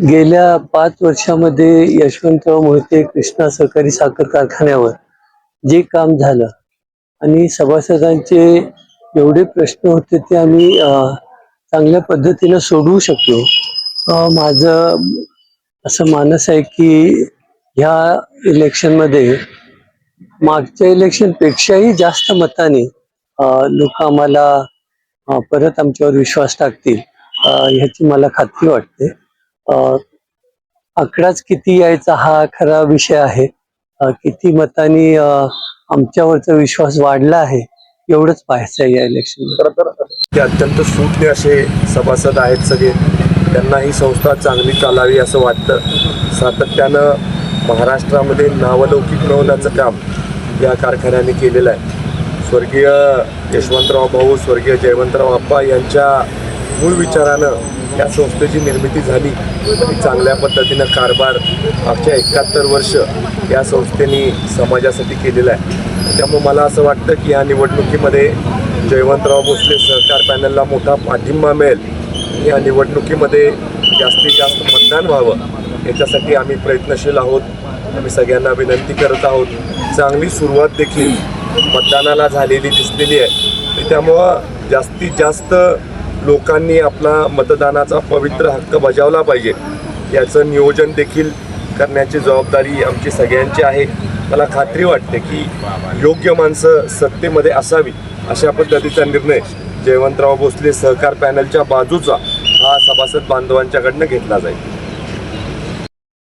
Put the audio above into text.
गेल्या 5 वर्षामध्ये यशवंतराव मोहिते कृष्णा सहकारी साखर कारखान्यावर जे काम झालं आणि सभासदांचे एवढे प्रश्न होते ते आम्ही चांगल्या पद्धतीनं सोडवू शकलो. माझं असं मानस आहे की ह्या इलेक्शनमध्ये मागच्या इलेक्शनपेक्षाही जास्त मताने लोक आम्हाला परत आमच्यावर विश्वास टाकतील ह्याची मला खात्री वाटते. आकडाच किती यायचा हा खरा विषय आहे. किती मतांनी आमच्यावरचा विश्वास वाढला आहे एवढंच पाहायचं आहे या इलेक्शन. खरं तर ते अत्यंत सूज्ञ असे सभासद आहेत सगळे. त्यांना ही संस्था चांगली चालावी असं वाटतं. सातत्यानं महाराष्ट्रामध्ये नावलौकिक मिळवण्याचं काम या कारखान्याने केलेलं आहे. स्वर्गीय यशवंतराव भाऊ, स्वर्गीय जयवंतराव आप्पा यांच्या मूळ विचारानं या संस्थेची निर्मिती झाली. चांगल्या पद्धतीनं कारभार मागच्या 71 वर्ष या संस्थेने समाजासाठी केलेला आहे. त्यामुळे मला असं वाटतं की या निवडणुकीमध्ये जयवंतराव भोसले सहकार पॅनलला मोठा पाठिंबा मिळेल. या निवडणुकीमध्ये जास्तीत जास्त मतदान व्हावं याच्यासाठी आम्ही प्रयत्नशील आहोत. आम्ही सगळ्यांना विनंती करत आहोत. चांगली सुरुवात देखील मतदानाला झालेली दिसलेली आहे. त्यामुळं जास्तीत जास्त लोकांनी आपला मतदानाचा पवित्र हक्क बजावला पाहिजे. याचं नियोजन देखील करण्याची जबाबदारी आमची सगळ्यांची आहे. मला खात्री वाटते की योग्य माणसं सत्तेमध्ये असावी अशा पद्धतीचा निर्णय जयवंतराव भोसले सहकार पॅनलच्या बाजूचा हा सभासद बांधवांच्याकडनं घेतला जाईल.